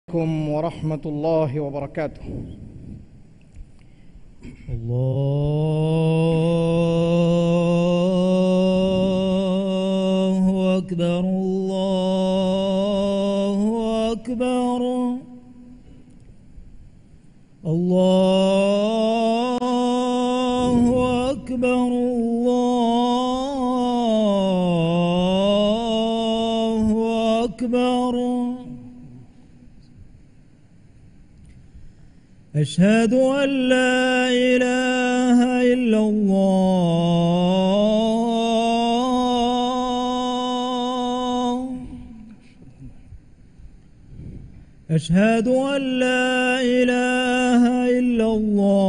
عليكم ورحمة الله وبركاته. الله أكبر الله أكبر الله أكبر الله أكبر. أشهد أن لا إله إلا الله. أشهد أن لا إله إلا الله.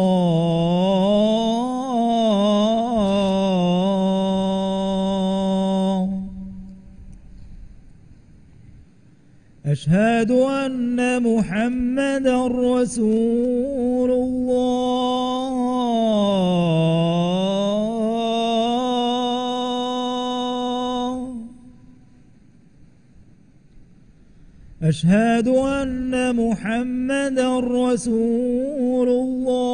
أشهد أن محمدا رسول الله. أشهد أن محمدا رسول الله.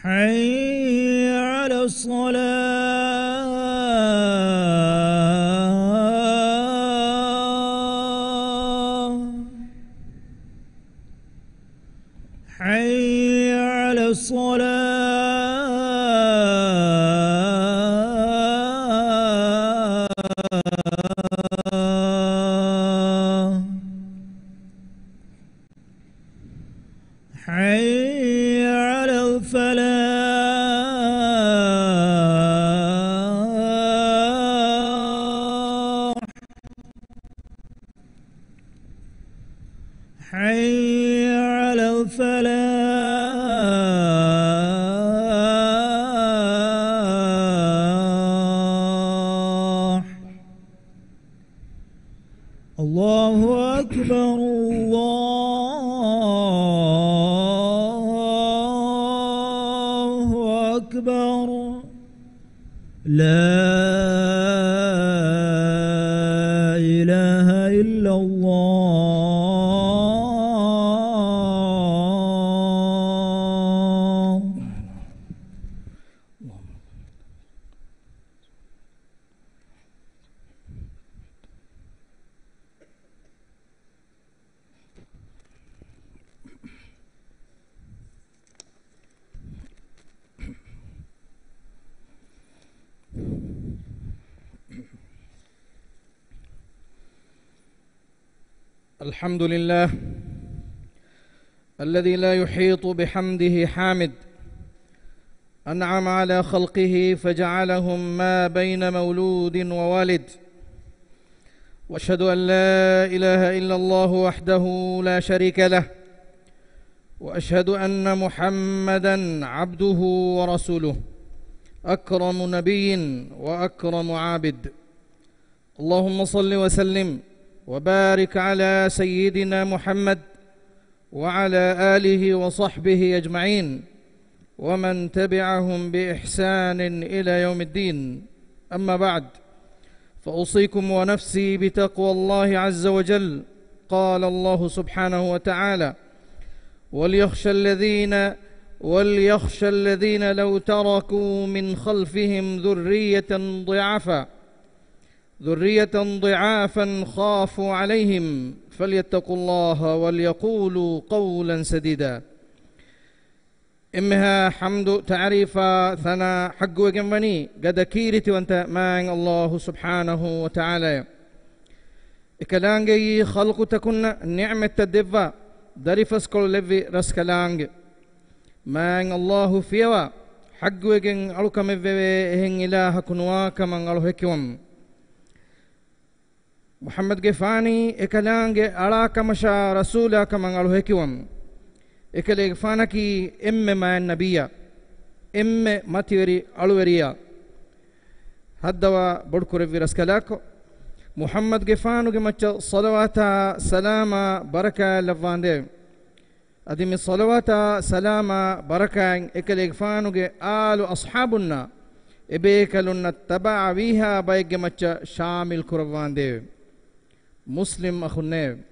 حي على الصلاة. حي على الصلاة. حي على الفلاح. حي على الفلاح. الله أكبر الله أكبر. لا إله إلا الله. الحمد لله الذي لا يحيط بحمده حامد، أنعم على خلقه فجعلهم ما بين مولود ووالد، وأشهد أن لا إله إلا الله وحده لا شريك له، وأشهد أن محمدًا عبده ورسوله، أكرم نبي وأكرم عابد. اللهم صل وسلم وبارك على سيدنا محمد وعلى آله وصحبه أجمعين ومن تبعهم بإحسان إلى يوم الدين. أما بعد، فأوصيكم ونفسي بتقوى الله عز وجل. قال الله سبحانه وتعالى: وليخشى الذين لو تركوا من خلفهم ذرية ضعافا خافوا عليهم فليتقوا الله وليقولوا قولا سديدا. إمها حمد تعريفا ثنا حق وجنبني قد كيرت وانت مان الله سبحانه وتعالى. إكلانجي خلق تكون نعمة الدفا دريفس كل لفي رسكلانج مان الله فيوا حق وجن ألوكم هن إله كنوا كمان ألوهكم محمد جفاني إكلانجي أراكمشا رسولا كمان ألوهكم إكلي جفانكي ما النبيا ماتيري ألوهريا هدوا بدكور في رسكلاكو محمد جفانو جمتش صلوات سلام بركة لفاندي adimi salawata salama barakan ekaleeg faanuge aalu ashabunna ebe kalunna tabaa wiha bayge macha shamil kurwande muslim akhunne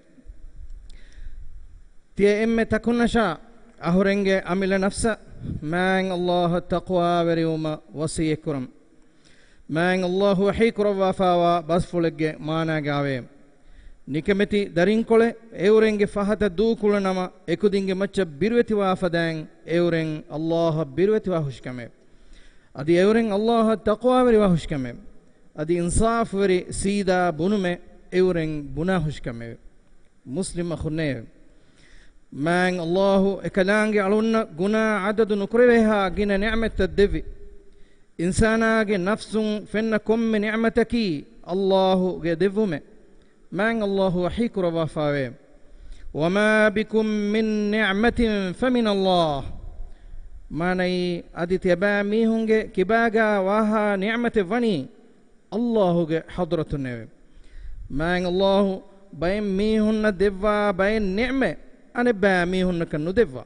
tie emme takunasha ahurenge amila nafsa man allah taqwa wariuma wasiyekuram man allah wahikurwa fawa basfulege maana gawe nikemeti darinkole eurenge fahata duukula nama ekudinge macca birweti waafadang euren allah birweti wahushkame adi euren allah taqwa wari wahushkame adi insaf wari sida bunume euren buna hushkame muslim akhunne man allah ekalange alunna guna adadu nukreha gina ni'mat tadvi insana ge nafsun fenna komme ni'mataki allah ge devume man Allah wahikur wa fawe wama bikum min ni'matin famin Allah manai aditaba mihunge kibaga waha ni'mate vani Allahuge hadratun neve man Allah bayn mihunna devva bayn ni'me ane ba mihunna kanu devva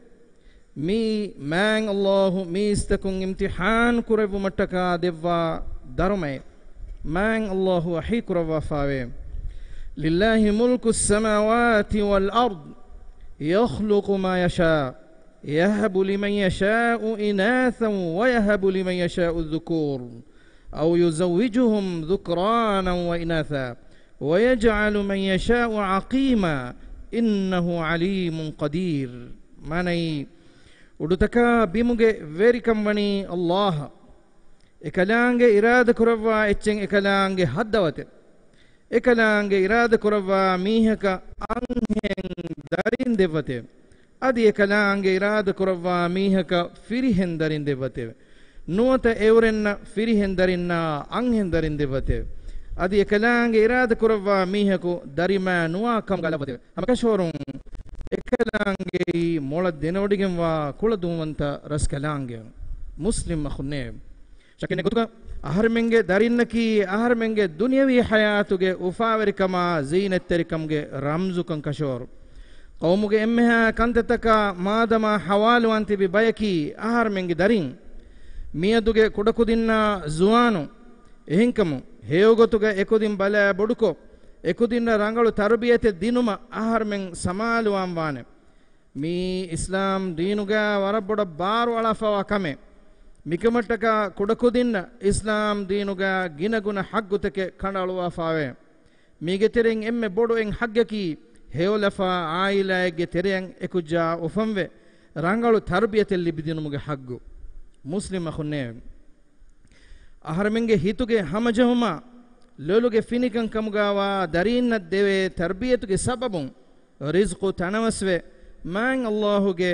mi man Allah mi istakun imtihan kurevu mataka devva darume man Allah wahikur wa fawe لله ملك السماوات والأرض يخلق ما يشاء يهب لمن يشاء إناثا ويهب لمن يشاء الذكور أو يزوجهم ذكرانا وإناثا ويجعل من يشاء عقيما إنه عليم قدير ماني ودتكا بيموغي فيريكم وني الله إكلانغي إرادة كروا إتشن إكلانغي حدوته ekalange irada kurava mihaka anhen darin devate adi ekalange irada kurava mihaka firihen darin devate nuota eurenna firihen darinna anhen darin devate adi ekalange irada kurava mihaku darima nuwa kam galavate amakashorun ekalange mola denodigen wa kula dumwanta raskalange muslim akhunne shakene gutuka aharmenge darinnaki aharmenge dunyawi hayatuge ufaverikama zinetterikamge ramzukan kashor qawmuge emmeha kantetaka madama hawalu antibi bayaki aharmenge darin miyaduge kudakudinna zuwanu ehinkamu heyogotuge ekudin bala boduko ekudinna rangalu tarbiyate dinuma aharmen samaluwan wane mi islam dinuga waraboda baru alafawa kame ಮಿಕಮಟ್ಟಕ ಕುಡಕುದಿನ್ನ ಇಸ್ಲಾಂ ದೀನುಗ ಗಿನಗುನ ಹಗ್ಗುತಕ್ಕೆ ಕಂಡಾಳುವ ಫಾವೆ ಮೀಗೆ ತೆರೆಂ ಎಮ್ಮೆ ಬೋಡು ಎಂಗ್ ಹಗ್ಗಕಿ ಹೇವಲಫಾ ಆಯಿಲಾಗೆ ತೆರೆಯಂ ಎಕುಜಾ ಉಫಂವೆ ರಂಗಳು ತರ್ಬಿಯತೆಲ್ಲಿ ಬಿದಿನುಮುಗೆ ಹಗ್ಗು ಮುಸ್ಲಿಮ ಖುನ್ನೆ ಅಹರಮೆಂಗೆ ಹಿತುಗೆ ಹಮಜಹುಮ ಲೋಲುಗೆ ಫಿನಿಕಂ ಕಮುಗಾವ ದರೀನ್ನ ದೇವೆ ತರ್ಬಿಯತುಗೆ ಸಬಬುಂ ರಿಜ್ಕು ತನವಸ್ವೆ ಮಾಂಗ್ ಅಲ್ಲಾಹುಗೆ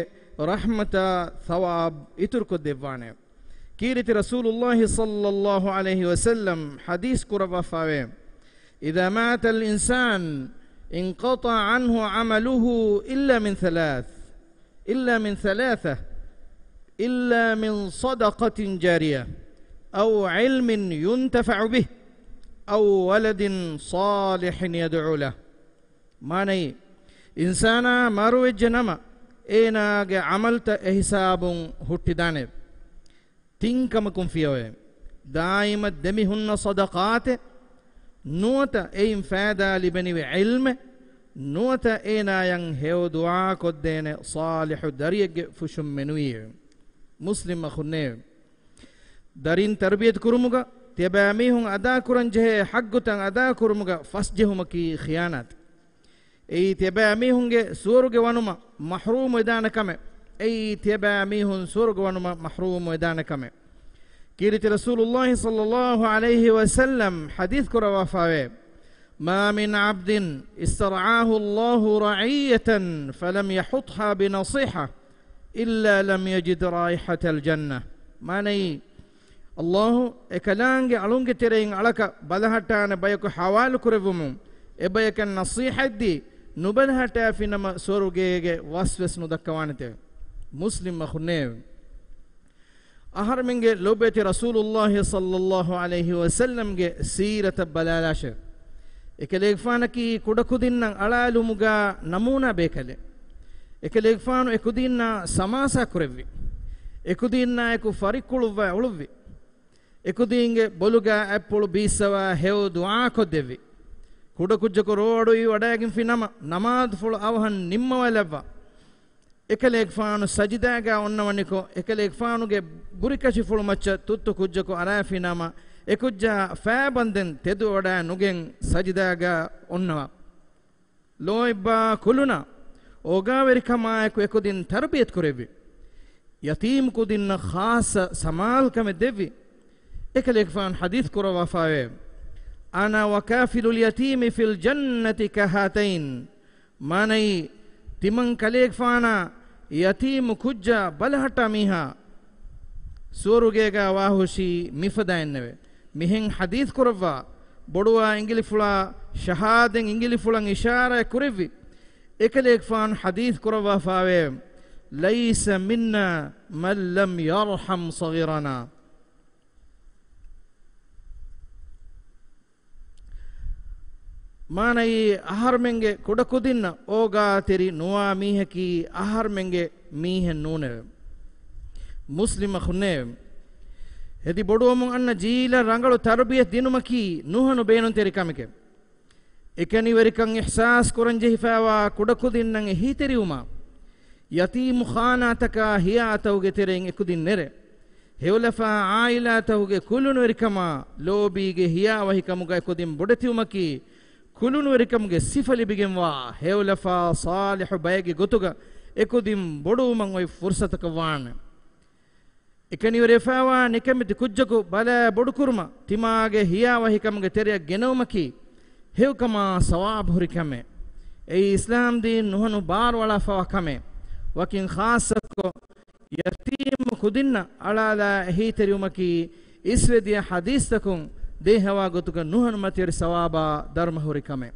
ರಹಮತ ಥವಾಬ್ ಇತುರ್ಕು ದೆವ್ವಾನೆ كيرت رسول الله صلى الله عليه وسلم حديث كربا فاوي إذا مات الإنسان انقطع عنه عمله إلا من ثلاثة إلا من صدقة جارية أو علم ينتفع به أو ولد صالح يدعو له ماني إنسانا مروج جنما إينا عملت إحساب هتدانب තින්කමකුම් ෆියවේ දායිම දෙමිහුන්න සදකාත නුවත එයින් ෆෑදා ලිබෙනිවෙ ඉල්ම නුවත ඒනායන් හෙව දුආ කොද්දේන සාලිහු දරියගේ ෆුෂුම් මෙනුවිය මුස්ලිම් අඛුන්නේ දරින් තර්බියත් කුරුමුග තියබෑ මිහුන් අදා කුරන් ජෙහෙ හග්ගුතන් අදා කුරුමුග ෆස්ජෙහුමකි ඛියානත් ඒ තියබෑ මිහුන්ගේ සූරුගේ වනුම මහරූම් වදානකම أي تبا ميهن سرق ونما محروم ودانكم كيرت رسول الله صلى الله عليه وسلم حديث كروا فاوي ما من عبد استرعاه الله رعية فلم يحطها بنصيحة إلا لم يجد رائحة الجنة ما ني الله إكلانج علونج ترين علىك بلهتان بيك حوال كرفم إبيك النصيحة دي نبلهتا في نما سرقه واسوس ندكوانته مسلم أخنيه أهرمنجي لوبيت رسول الله صلى الله عليه وسلم سيرة بلالاشة إكليك فانكي كودكودين على لومجا نمونا بيكله ekeleegfaanu ekudinna samasa kurevvi ekudinna eku farikuluwa uluvvi ekudinge boluga appulu bisawa hew du'a koddevi kuda kujjako rodu i wadagin finama namaz fulu awhan nimmawalava ekeleegfaanu sajidaga onnawaniko ekeleegfaanuge burikashi fulu macca tuttu kujjako arafinama ekujja faabanden tedu wada nugen sajidaga onnawa loibba kuluna ogaveri kama ekudin tarbiyat kurevi yatim kudin khasa samal kame devi ekeleegfaan hadith kurawa fawe ana wa kafilul yatimi fil jannati kahatain manai timan kaleegfaana yatim kujja balahata miha surugega wahushi mifadaenneve mihen hadith kurawa boduwa ingili fula shahaden ingili fulan ishara kurevi ekeleegfaan hadith kurawa fawe laysa minna man lam yarham saghirana manai aharmenge kodakudinna oga teri nuwa mihaki aharmenge mihen nune muslima khunne hedi boduwum anna jila rangalu tarbiyat dinumaki nuhanu beenun teri kamike ekani verikan ihsas kuranje hifawa kodakudinnan hiteriuma yatim khanataka hiya tawge tereng ekudin nere hewlafa aila tawge kulunu verikama lobige hiya wahikamuga ekudin bodetiumaki kulunu verikamge sifali bigenwa hewlafa salihu bayge gotuga ekudin boduman oi fursataka wan ekani verefawa nikamiti kujjaku bala bodukurma timage hiya wahikamge teriya genawmaki hewkama sawab hurikame ei islam din nuhanu bar wala fawa kame wakin khasako yatim kudinna alala hiteriumaki isvediya hadis takun dehawa gotuka nuhanu materi sawaba dharma hurikame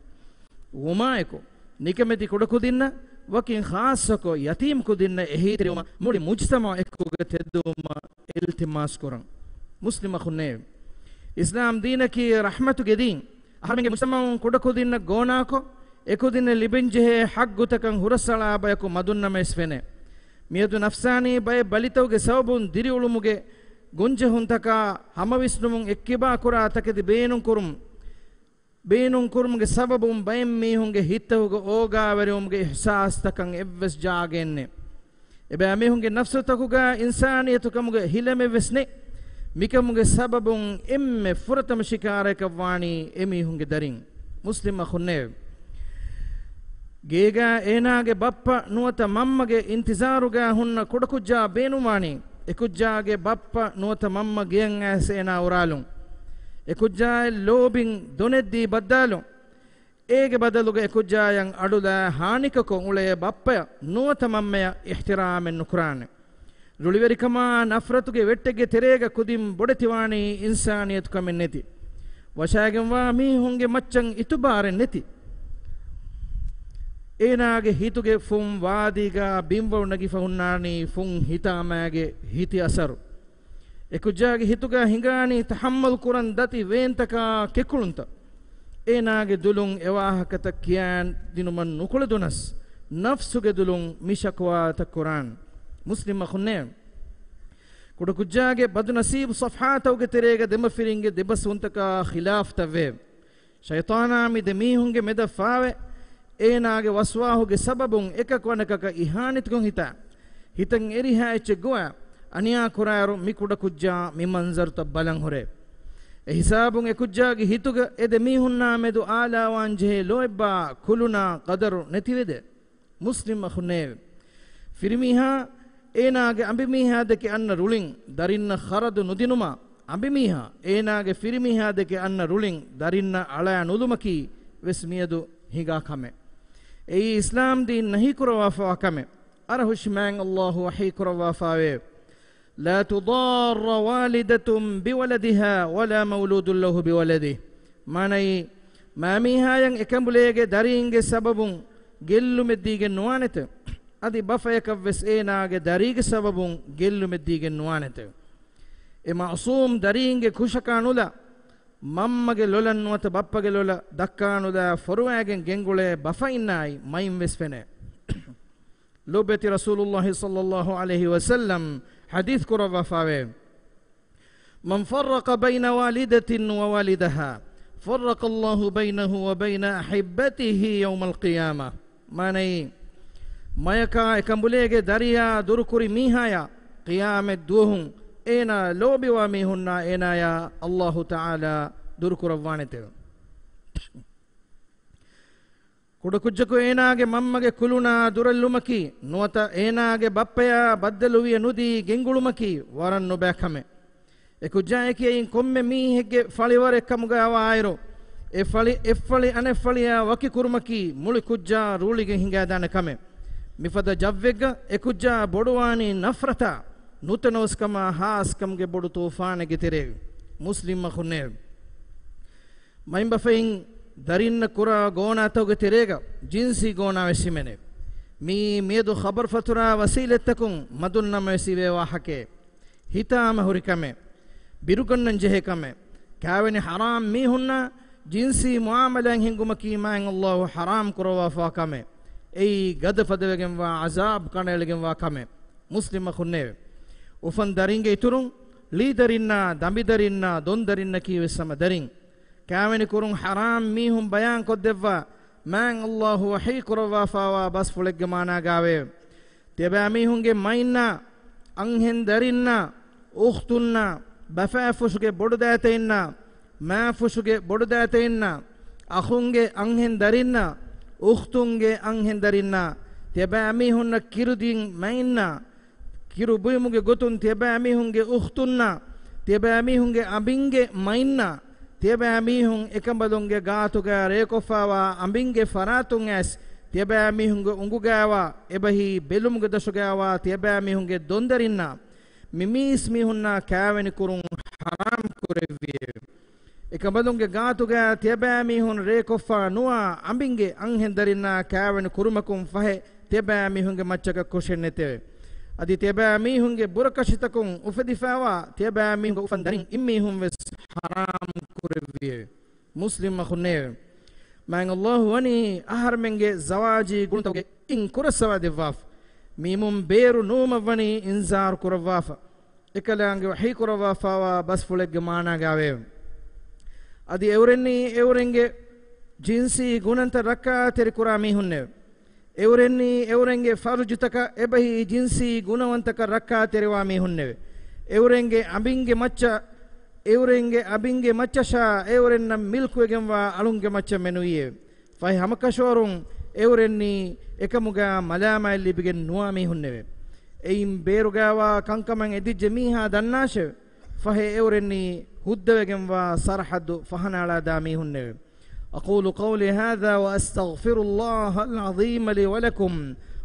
umaeko nikameti kodakudinna wakin khasako yatim kudinna hiteriuma mudi mujtama ekkuga tedduma iltimas kuran muslima khunne islam dinaki rahmatu gedin aharmenge mujtama kodakudinna gonako ekudinna libenje haggutakan hurasala bayku madunna mesfene miyadu nafsani bay balitawge sabun diriulumuge gunje huntaka hamavisnumun ekkiba kura takedi beenun kurumge sababum bayem mihunge hittahuge oga verumge ihsas takan evves jaagenne ebe amihunge nafsu takuga insaniyatu kamuge hilame vesne mikamuge sababun emme furatam shikare kawani emihunge darin muslima khunne gega enage bappa nuwata mammage intizaruga hunna kodakujja beenumani ekujjage bappa nuwata mamma giyan asena uralun ekujjae lobin doneddi baddalu ege badaluga ekujjayan adula hanikako ule bappa nuwata mammeya ihtiramen nukurane ruliverikama nafratuge wettege terega kudim bodetiwani insaniyatu kamen neti washagen wa mi hunge maccan itubaren neti enage hituge fum wadiga bimbo nagi fahunnani fum hitamage hiti asaru ekujage hituga hingani tahammal kuran dati ventaka kekulunta enage dulung ewahakata kiyan dinuman nukula dunas nafsuge dulung mishakwa takuran muslima khunne kudakujage badu nasib safhatawge terega demafiringe debasunta khilaf tave shaytana mi demihunge meda fawe enage waswahuge sababun ekakwanakaka ihanitkun hitan eriha echegwa aniya kuraru mikuda kujja mi manzar tabbalan hore e hisabun ekujjage hituga ede mihunna medu ala wanje loebba kuluna qadaru netivede muslim khune firmiha enage ambimiha deke anna ruling darinna kharadu nudinuma ambimiha enage firmiha deke anna ruling darinna ala nulumaki vesmiyadu higa kame ei islam din nahi kurawa fa kame arahushman allah wahi kurawa fawe la tudarra walidatun biwaladiha wala mawludun lahu biwaladihi manai mamiha yang ekambulege daringe sababun gellumedige nuanete adi bafayakavves enage darige sababun gellumedige nuanete e ma'sum daringe kushakanula mammage lolan nuwata bappage lola dakkanuda foruwagen gengule bafa innai maim vesfene لوبتي رسول الله صلى الله عليه وسلم حديث كرة فاوي من فرق بين والدة ووالدها فرق الله بينه وبين أحبته يوم القيامة ماني مايكا كمبليغ دريا دركري ميهايا قيامة دوهم إينا لوبي وميهنا إينا يا الله تعالى دركر وانته ಕುಡಕುಜ್ಜಕು ಏನಾಗೆ ಮಮ್ಮಗೆ ಕುಲುನ ದುರಲ್ಲುಮಕಿ ನುವತ ಏನಾಗೆ ಬಪ್ಪಯ ಬದ್ದಲುವಿಯ ನುದಿ ಗೆಂಗುಳುಮಕಿ ವರನ್ನು ಬೇಕಮೆ ಎ ಕುಜ್ಜಾಯಕಿ ಇನ್ ಕೊಮ್ಮೆ ಮೀಹೆಗೆ ಫಳಿವರ ಎಕ್ಕಮುಗ ಅವ ಆಯ್ರು ಎಫ್ಫಳಿ ಅನೆಫಳಿಯ ವಕಿ ಕುರುಮಕಿ ಮುಳಿ ಕುಜ್ಜ ರೂಳಿಗೆ ಹಿಂಗಾದಾನೆ ಕಮೆ ಮಿಫದ ಜವ್ವೆಗ್ಗ ಎ ಕುಜ್ಜ ಬೊಡುವಾನಿ ನಫ್ರತ ನೂತನೋಸ್ಕಮ ಹಾಸ್ಕಮ್ಗೆ ಬೊಡು ತೂಫಾನೆಗೆ ತೆರೆ ಮುಸ್ಲಿಮ ಖುನ್ನೆ ಮೈಂಬಫೆಯಿಂ ದರಿನ್ನ ಕುರ ಗೋನಾ ತೋಗೆ ತೆರೆಗ ಜಿನ್ಸಿ ಗೋನಾ ವೆಸಿಮೆನೆ ಮೀ ಮೇದು ಖಬರ್ ಫತುರಾ ವಸೀಲೆತ್ತಕುಂ ಮದುನ್ನ ಮೆಸಿವೆ ವಾಹಕೆ ಹಿತಾಮ ಹುರಿಕಮೆ ಬಿರುಕನ್ನನ್ ಜೆಹಕಮೆ ಕಾವೆನಿ ಹರಾಮ್ ಮೀ ಹುನ್ನ ಜಿನ್ಸಿ ಮುಆಮಲಂ ಹಿಂಗುಮಕಿ ಮಾಂ ಅಲ್ಲಾಹು ಹರಾಮ್ ಕುರವಾ ಫಾಕಮೆ ಏಯ್ ಗದ ಫದವೆಗೆಂ ವಾ ಅಜಾಬ್ ಕಣೆಲಿಗೆಂ ವಾ ಕಮೆ ಮುಸ್ಲಿಮ ಖುನ್ನೆ ಉಫನ್ ದರಿಂಗೆ ಇತುರುಂ ಲೀದರಿನ್ನ ದಮಿದರಿನ್ನ ದೊಂದರಿನ್ನ ಕೀವೆ ಸಮ ದರಿಂ ಕಾವೆನಿ ಕುರುಂ ಹರಾಮ್ ಮೀಹುಂ ಬಯಾನ್ ಕೊದ್ದೆವ್ವ ಮಾಂ ಅಲ್ಲಾಹು ವಹೀ ಕುರವಾ ಫಾವಾ ಬಸ್ ಫುಳೆಗ್ಗೆ ಮಾನಾಗಾವೆ ತೆಬಾ ಮೀಹುಂಗೆ ಮೈನ್ನ ಅಂಹೆನ್ ದರಿನ್ನ ಉಖ್ತುನ್ನ ಬಫಾಫುಶುಗೆ ಬೊಡುದಾತೆಯಿನ್ನ ಮಾಫುಶುಗೆ ಬೊಡುದಾತೆಯಿನ್ನ ಅಖುಂಗೆ ಅಂಹೆನ್ ದರಿನ್ನ ಉಖ್ತುಂಗೆ ಅಂಹೆನ್ ದರಿನ್ನ ತೆಬಾ ಮೀಹುನ್ನ ಕಿರುದಿಂ ಮೈನ್ನ ಕಿರು ಬುಯಮುಗೆ ಗೊತುನ್ ತೆಬಾ ಮೀಹುಂಗೆ ಉಖ್ತುನ್ನ ತೆಬಾ ಮೀಹುಂಗೆ ಅಬಿಂಗೆ ಮೈನ್ನ ತೆಬಾ ಮೀಹುಂ ಎಕಂಬದುಂಗೆ ಗಾತುಗ ರೇಕೊಫಾವಾ ಅಂಬಿಂಗೆ ಫರಾತುಂ ಎಸ್ ತೆಬಾ ಮೀಹುಂಗೆ ಉಂಗುಗಾವಾ ಎಬಹಿ ಬೆಲುಮುಗೆ ದಶುಗಾವಾ ತೆಬಾ ಮೀಹುಂಗೆ ದೊಂದರಿನ್ನ ಮಿಮೀಸ್ ಮೀಹುನ್ನ ಕಾವೆನಿ ಕುರುಂ ಹರಾಮ್ ಕುರೆವಿಯೆ ಎಕಂಬದುಂಗೆ ಗಾತುಗ ತೆಬಾ ಮೀಹುನ್ ರೇಕೊಫಾ ನುವಾ ಅಂಬಿಂಗೆ ಅಂಹೆಂದರಿನ್ನ ಕಾವೆನಿ ಕುರುಮಕುಂ ಫಹೆ ತೆಬಾ ಮೀಹುಂಗೆ ಮಚ್ಚಕ ಕುಶೆನ್ನೆತೆ ಅದಿ ತೆಬಾ ಮೀಹುಂಗೆ ಬುರಕಶಿತಕುಂ ಉಫದಿಫಾವಾ ತೆಬಾ ಮೀಹುಂಗೆ ಉಫಂದರಿಂ ಇಮ್ಮೀಹುಂ ವೆಸ್ ಹರಾಮ್ ಕುರೆವಿಯೆ ಮುಸ್ಲಿಮ ಖುನ್ನೆ ಮಾಂ ಅಲ್ಲಾಹು ವನಿ ಅಹರ್ ಮೆಂಗೆ ಜವಾಜಿ ಗುಂತಗೆ ಇನ್ ಕುರಸವಾ ದಿವಾಫ್ ಮೀಮುಂ ಬೇರು ನೂಮವನಿ ಇನ್ಜಾರ್ ಕುರವಾಫ එකලංගේ වහී කුරවාෆාවා බස් ෆුලෙක්ගේ මානාගාවේ අදි එවරෙන්නේ ಜಿನ್ಸಿ ಗುಣಂತ ರಕ್ಕಾ ತೆರಿ ಕುರಾ ಮೀಹುನ್ನೆ ಎವರೆಂಗೆ ಫರುಜುತಕ ಎಬಹಿ ಜಿನ್ಸಿ ಗುಣವಂತಕ ರಕ್ಕಾ ತೆರಿವಾ ಮೀಹುನ್ನೆ ಎವರೆಂಗೆ ಅಬಿಂಗೆ ಮಚ್ಚಶ ಎವರೆನ್ನ ಮಿಲ್ಕುವೆಗೆಂವಾ ಅಳುಂಗೆ ಮಚ್ಚ ಮೆನುಯಿಯೆ ಫೈ ಹಮಕಶೋರುಂ ಎವರೆನ್ನಿ ಎಕಮುಗ ಮಲಾಮಯಲ್ಲಿ ಬಿಗೆ ನುವಾ ಮೀಹುನ್ನೆವೆ ಎಯಿಂ ಬೇರುಗಾವಾ ಕಂಕಮಂ ಎದಿಜ್ಜೆ ಮೀಹಾ ದನ್ನಾಶೆ ಫಹೆ ಎವರೆನ್ನಿ ಹುದ್ದವೆಗೆಂವಾ ಸರ್ಹದ್ದು ಫಹನಾಳಾದ ಮೀಹುನ್ನೆವೆ أقول قولي هذا وأستغفر الله العظيم لي ولكم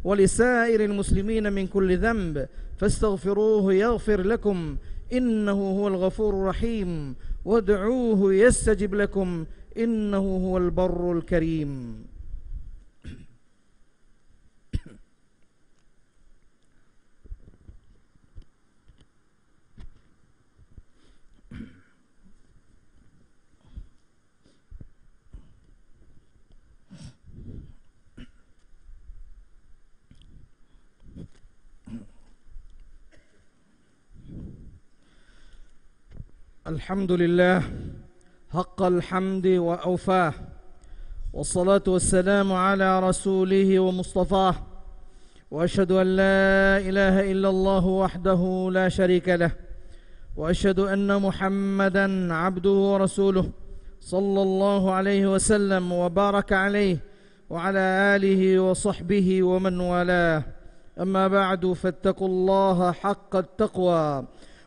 ولسائر المسلمين من كل ذنب فاستغفروه يغفر لكم إنه هو الغفور الرحيم وادعوه يستجب لكم إنه هو البر الكريم الحمد لله حق الحمد وأوفاه والصلاة والسلام على رسوله ومصطفاه وأشهد أن لا إله إلا الله وحده لا شريك له وأشهد أن محمدا عبده ورسوله صلى الله عليه وسلم وبارك عليه وعلى آله وصحبه ومن والاه أما بعد فاتقوا الله حق التقوى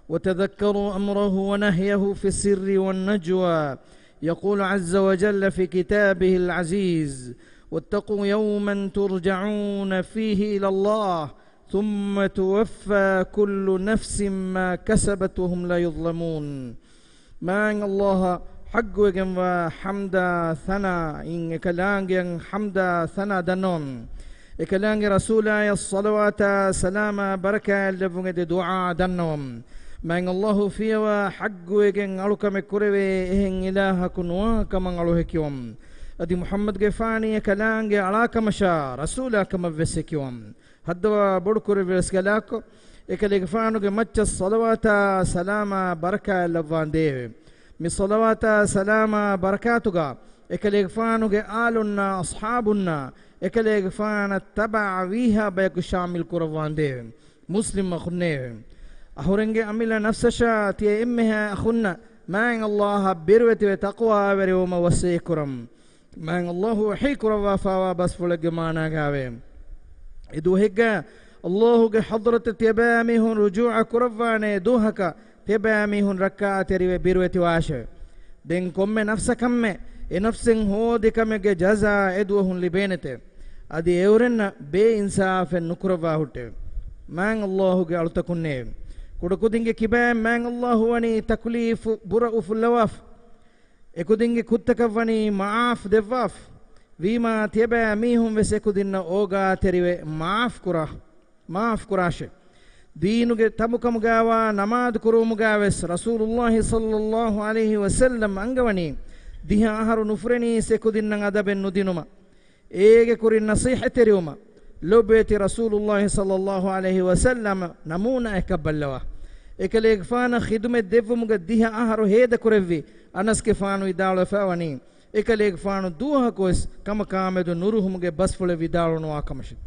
وتذكروا أمره ونهيه في السر والنجوى يقول عز وجل في كتابه العزيز واتقوا يوما ترجعون فيه إلى الله ثم توفى كل نفس ما كسبت وهم لا يظلمون ما الله حق وجنوا حمدا ثنا إن كلانجن حمدا ثنا دنون كلانج رسول الصلوات سلام بركة لفنج دعاء دنوم من الله فيها حق وجن ألوكم كروي إهن إله كنوا كمان ألوهكيوم أدي محمد جفاني كلانج علاك مشى رسولا كما بسكيوم haddwa bodukure veskalako ekale gfanuge macca salawata salama baraka lavande mi salawata salama barakatuga ekale gfanuge alunna ashabunna ekale gfana taba wiha bayku shamil kurwande muslim khunne ahurenge amila nafsasha tie emmeha akhunna man allah birwati wa taqwa wa yawma wasikuram man allah hikra wa fa bas fulage mana gawe idu hegga الله کے حضرت تبامي هن رجوع كرفانه دوهك تبامي هن ركعة تري بيروتي واشه دين كم نفس كم نفس هو دكم کے جزاء ادو هن لبينته ادي اورن بے انصاف نكروا هوته مان الله کے التكنه كودكودينگه كيبا مان الله وني تكليف برؤف اللواف اكودينگه كتكفني معاف دفاف ويما تبامي هم وسكودين اوغا تري معاف كرا maaf kurashe deenuge tamukamugawa namad kurumugaves rasulullah sallallahu alaihi wasallam angawani diha aharu nufreni sekudinnan adaben nudinuma ege kurin nasihateriuma lobeti rasulullah sallallahu alaihi wasallam namuna ekaballawa ekale gfana khidmet devumuga diha aharu heda kurevvi anaske fanu idalo fawani ekale gfanu duha kos kamakamedu nuruhumuge basfule vidalunu akamashi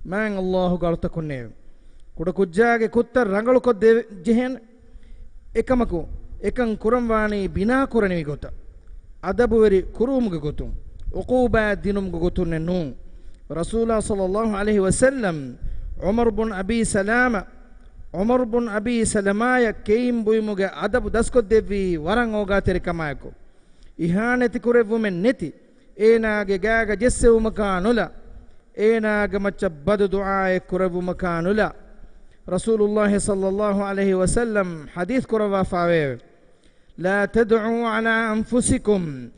man Allah galta kunne kuda kujjage kuttar rangalu ko jehen ekamaku ekan kuramwani bina kurani gota adabu weri kurumuge gotum uquba dinum gotun nu rasulullah sallallahu alaihi wasallam umar bin abi salama ya keim buimuge adabu dasko devi warang oga teri kamayako ihaneti kurevumen neti enage gaga jessewumaka nula اينا قمت بد دعاء كرب مكان لا رسول الله صلى الله عليه وسلم حديث كرب فاوي لا تدعوا على انفسكم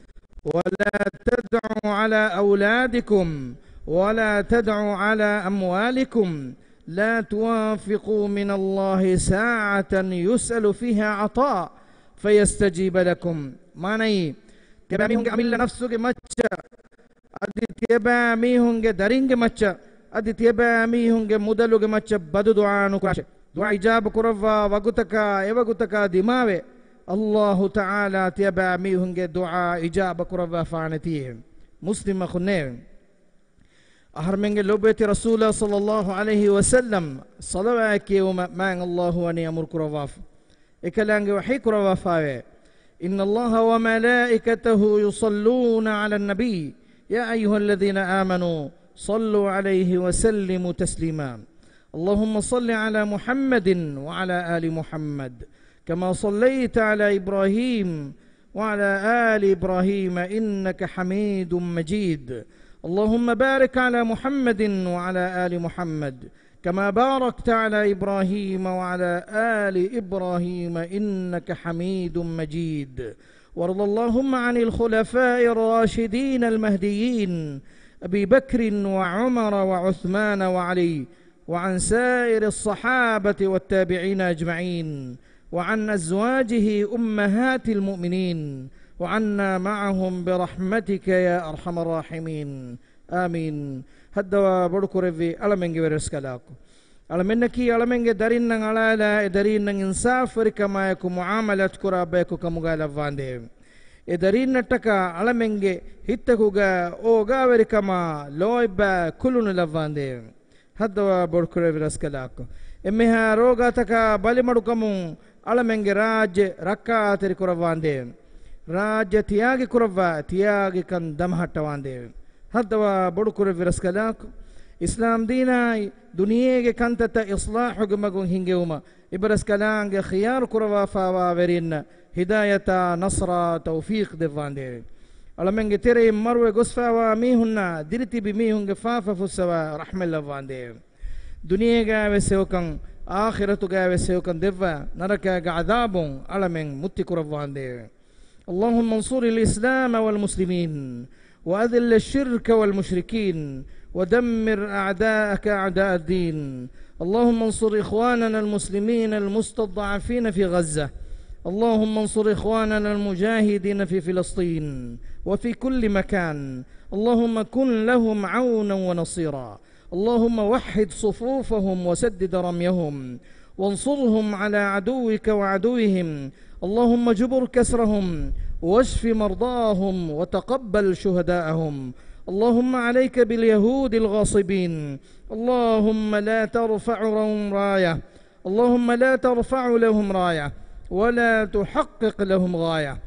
ولا تدعوا على اولادكم ولا تدعوا على اموالكم لا توافقوا من الله ساعة يسأل فيها عطاء فيستجيب لكم ماني كبامي عمل نفسك مچا adi tieba mihunge daringe macca adi tieba mihunge mudaluge macca badu du'anu kurashe du'a ijab kurava wagutaka evagutaka dimave Allah ta'ala tieba mihunge du'a ijab kurava faanati muslim khunne aharmenge lobeti rasulullah sallallahu alaihi wasallam salawaki wa man Allah wa ni amur kurava ekalange wahi kurava fawe inna Allah wa malaikatahu yusalluna ala an-nabi يا أيها الذين آمنوا صلوا عليه وسلموا تسليما اللهم صل على محمد وعلى آل محمد كما صليت على إبراهيم وعلى آل إبراهيم إنك حميد مجيد اللهم بارك على محمد وعلى آل محمد كما باركت على إبراهيم وعلى آل إبراهيم إنك حميد مجيد وارض اللهم عن الخلفاء الراشدين المهديين أبي بكر وعمر وعثمان وعلي وعن سائر الصحابة والتابعين أجمعين وعن أزواجه أمهات المؤمنين وعنا معهم برحمتك يا أرحم الراحمين آمين هدوا بركور في ألمنج ورسكلاكو ألمنكي ألمنج دارين على دارين إنصاف ركما يكو معاملة كرابيكو كمغالا فاندي دارين نتكا ألمنج هتكوغا أوغا وركما لويبا كلون لفاندي هدوا بركور في رسكلاكو إمها روغا تكا بالي مدوكمو ألمنج راج ركا تري كرافاندي راج تياغي كرافا تياغي كان دمحتا واندي هدوا بركور في رسكلاكو إسلام دينا دنيا كانت إصلاح جمعون هنجوما إبرز كلام خيار كروا فاوا ورين هداية نصر توفيق دفاندي على من تري مروة قصفا وميهنا درتي بميهن جفافا فسوا رحم الله فاندي دنيا جا وسوكان آخرة جا وسوكان دفا نركا عذاب على من مت كروا فاندي اللهم انصر الإسلام والمسلمين وأذل الشرك والمشركين ودمر أعداءك أعداء الدين اللهم انصر إخواننا المسلمين المستضعفين في غزة اللهم انصر إخواننا المجاهدين في فلسطين وفي كل مكان اللهم كن لهم عونا ونصيرا اللهم وحد صفوفهم وسدد رميهم وانصرهم على عدوك وعدوهم. اللهم جبر كسرهم واشف مرضاهم وتقبل شهداءهم. اللهم عليك باليهود الغاصبين. اللهم لا ترفع لهم راية، اللهم لا ترفع لهم راية ولا تحقق لهم غاية،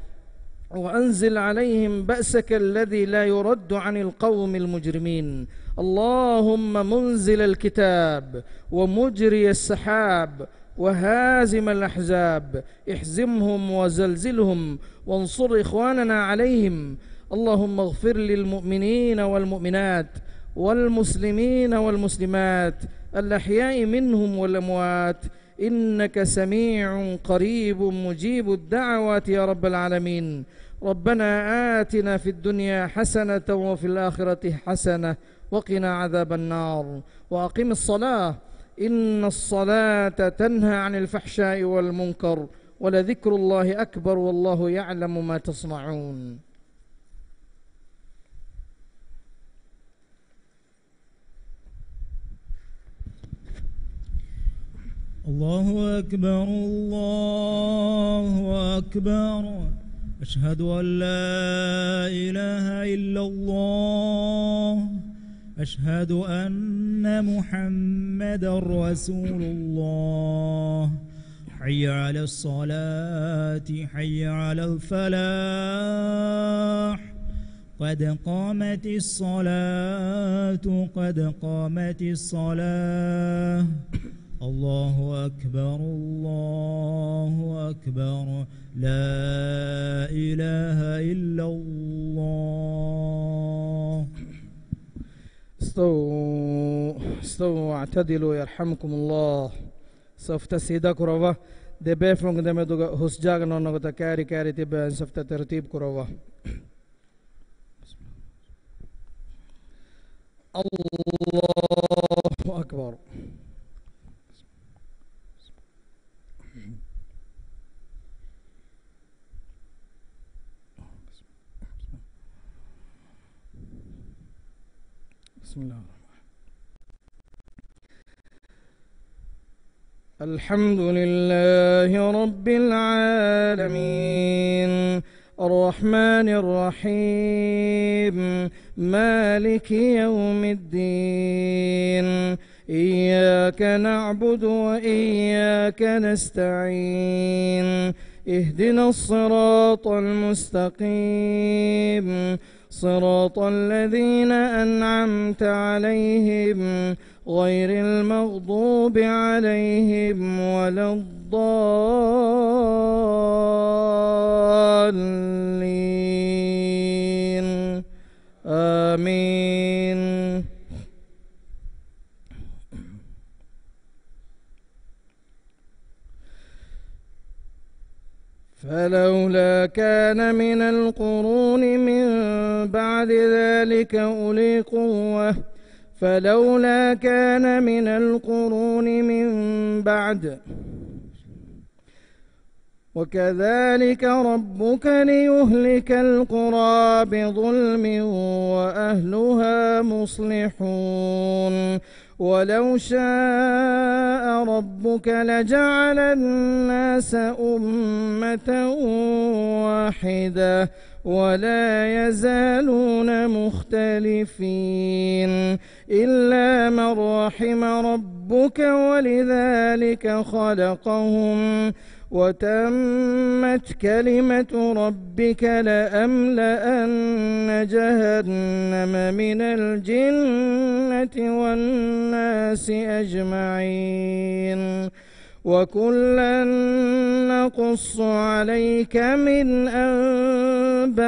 وأنزل عليهم بأسك الذي لا يرد عن القوم المجرمين. اللهم منزل الكتاب ومجري السحاب وهازم الأحزاب، احزمهم وزلزلهم وانصر إخواننا عليهم. اللهم اغفر للمؤمنين والمؤمنات والمسلمين والمسلمات الأحياء منهم والأموات، إنك سميع قريب مجيب الدعوات يا رب العالمين. ربنا آتنا في الدنيا حسنة وفي الآخرة حسنة وقنا عذاب النار. وأقم الصلاة إن الصلاة تنهى عن الفحشاء والمنكر، ولذكر الله أكبر والله يعلم ما تصنعون. الله أكبر الله أكبر، أشهد أن لا إله إلا الله، أشهد أن محمدا رسول الله. حي على الصلاة، حي على الفلاح، قد قامت الصلاة، قد قامت الصلاة. الله أكبر الله أكبر، لا إله إلا الله. استووا واعتدلوا يرحمكم الله. سوف سيدا كروا دبي فرونغ دمدوغا هسجاغ نونغتا كاري كاري تبا سوف ترتيب كروا. الله أكبر. بسم الله الرحمن الرحيم. الحمد لله رب العالمين، الرحمن الرحيم، مالك يوم الدين. إياك نعبد وإياك نستعين، اهدنا الصراط المستقيم، صراط الذين أنعمت عليهم غير المغضوب عليهم ولا الضالين. آمين. فلولا كان من القرون من بعد ذلك أولي قوة، فلولا كان من القرون من بعد. وكذلك ربك ليهلك القرى بظلم وأهلها مصلحون. ولو شاء ربك لجعل الناس أمة واحدة ولا يزالون مختلفين إلا من رحم ربك، ولذلك خلقهم. وتمت كلمة ربك لأملأن جهنم من الجنة والناس أجمعين. وكلا نقص عليك من أنباء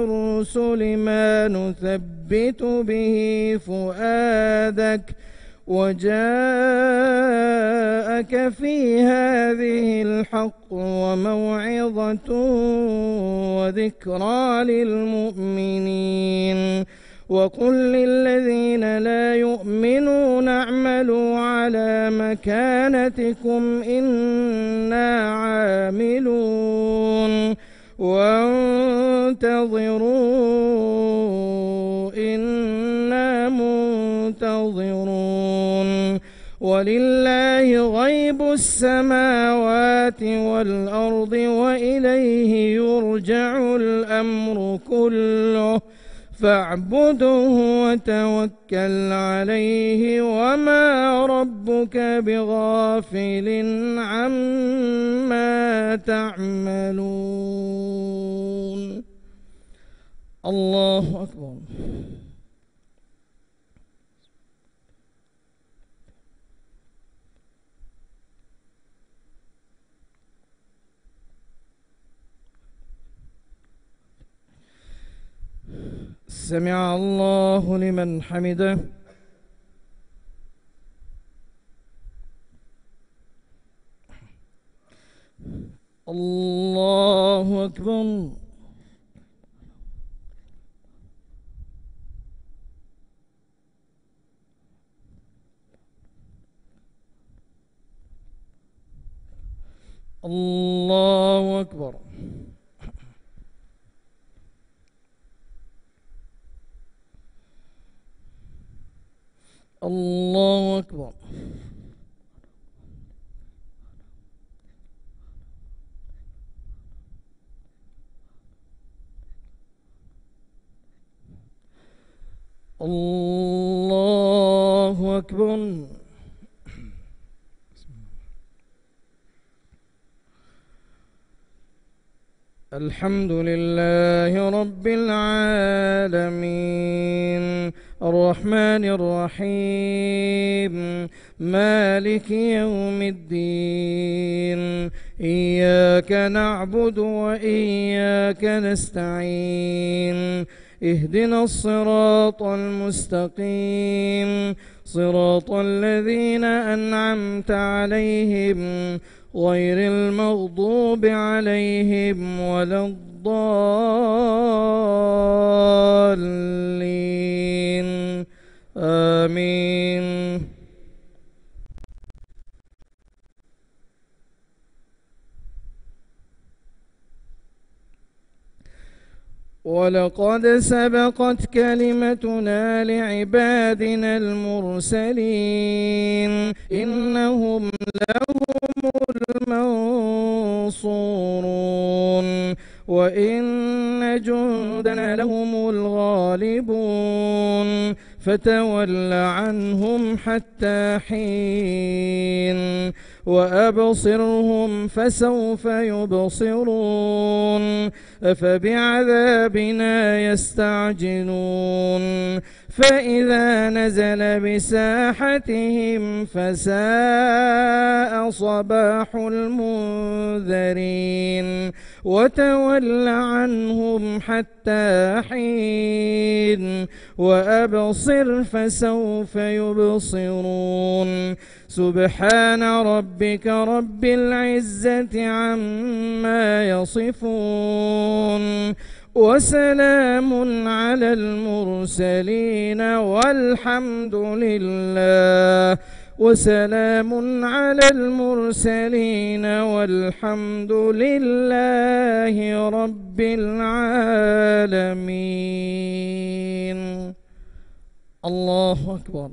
الرسل ما نثبت به فؤادك، وجاءك في هذه الحق وموعظة وذكرى للمؤمنين. وقل للذين لا يؤمنون اعملوا على مكانتكم إنا عاملون وانتظروا إنا منتظرون. ولله غيب السماوات والأرض وإليه يرجع الأمر كله فاعبده وتوكل عليه وما ربك بغافل عما تعملون. الله أكبر. سمع الله لمن حمده. الله أكبر. الله أكبر. الله أكبر. الله أكبر. الحمد لله رب العالمين الرحمن الرحيم مالك يوم الدين إياك نعبد وإياك نستعين اهدنا الصراط المستقيم صراط الذين أنعمت عليهم غير المغضوب عليهم ولا الضالين آمين. ولقد سبقت كلمتنا لعبادنا المرسلين إنهم لهم المنصورون وإن جندنا لهم الغالبون فتول عنهم حتى حين وأبصرهم فسوف يبصرون أفبعذابنا يستعجلون فإذا نزل بساحتهم فساء صباح المنذرين وتول عنهم حتى حين وأبصر فسوف يبصرون سبحان ربك رب العزة عما يصفون وسلام على المرسلين والحمد لله وسلام على المرسلين والحمد لله رب العالمين. الله أكبر.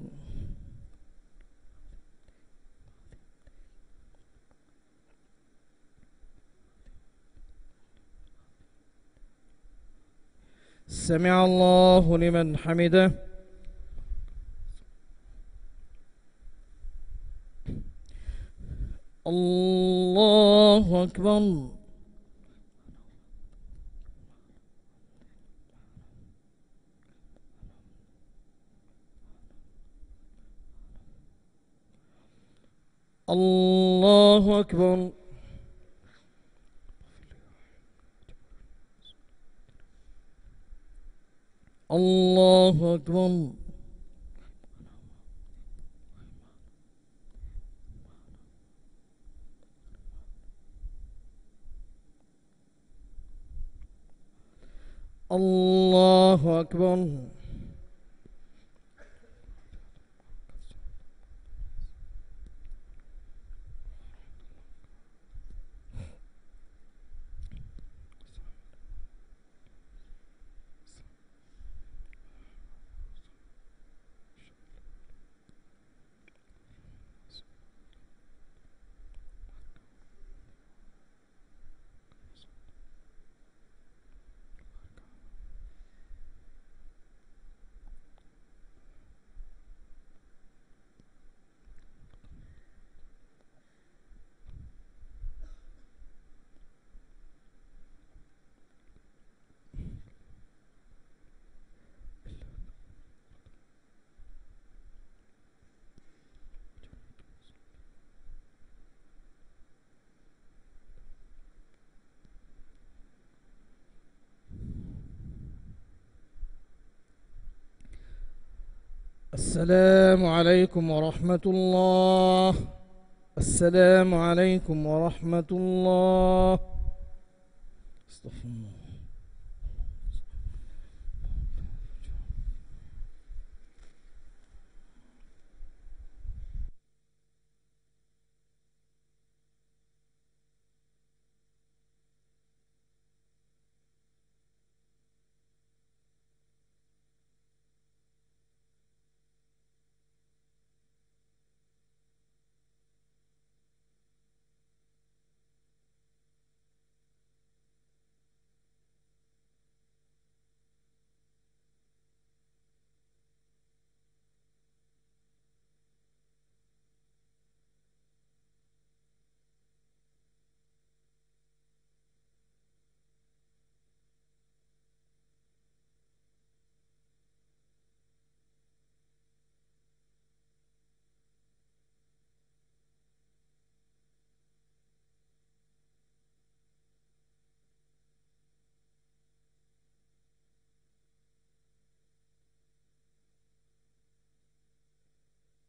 سمع الله لمن حمده. الله أكبر. الله أكبر. الله أكبر. الله أكبر. السلام عليكم ورحمة الله. السلام عليكم ورحمة الله. استغفر الله.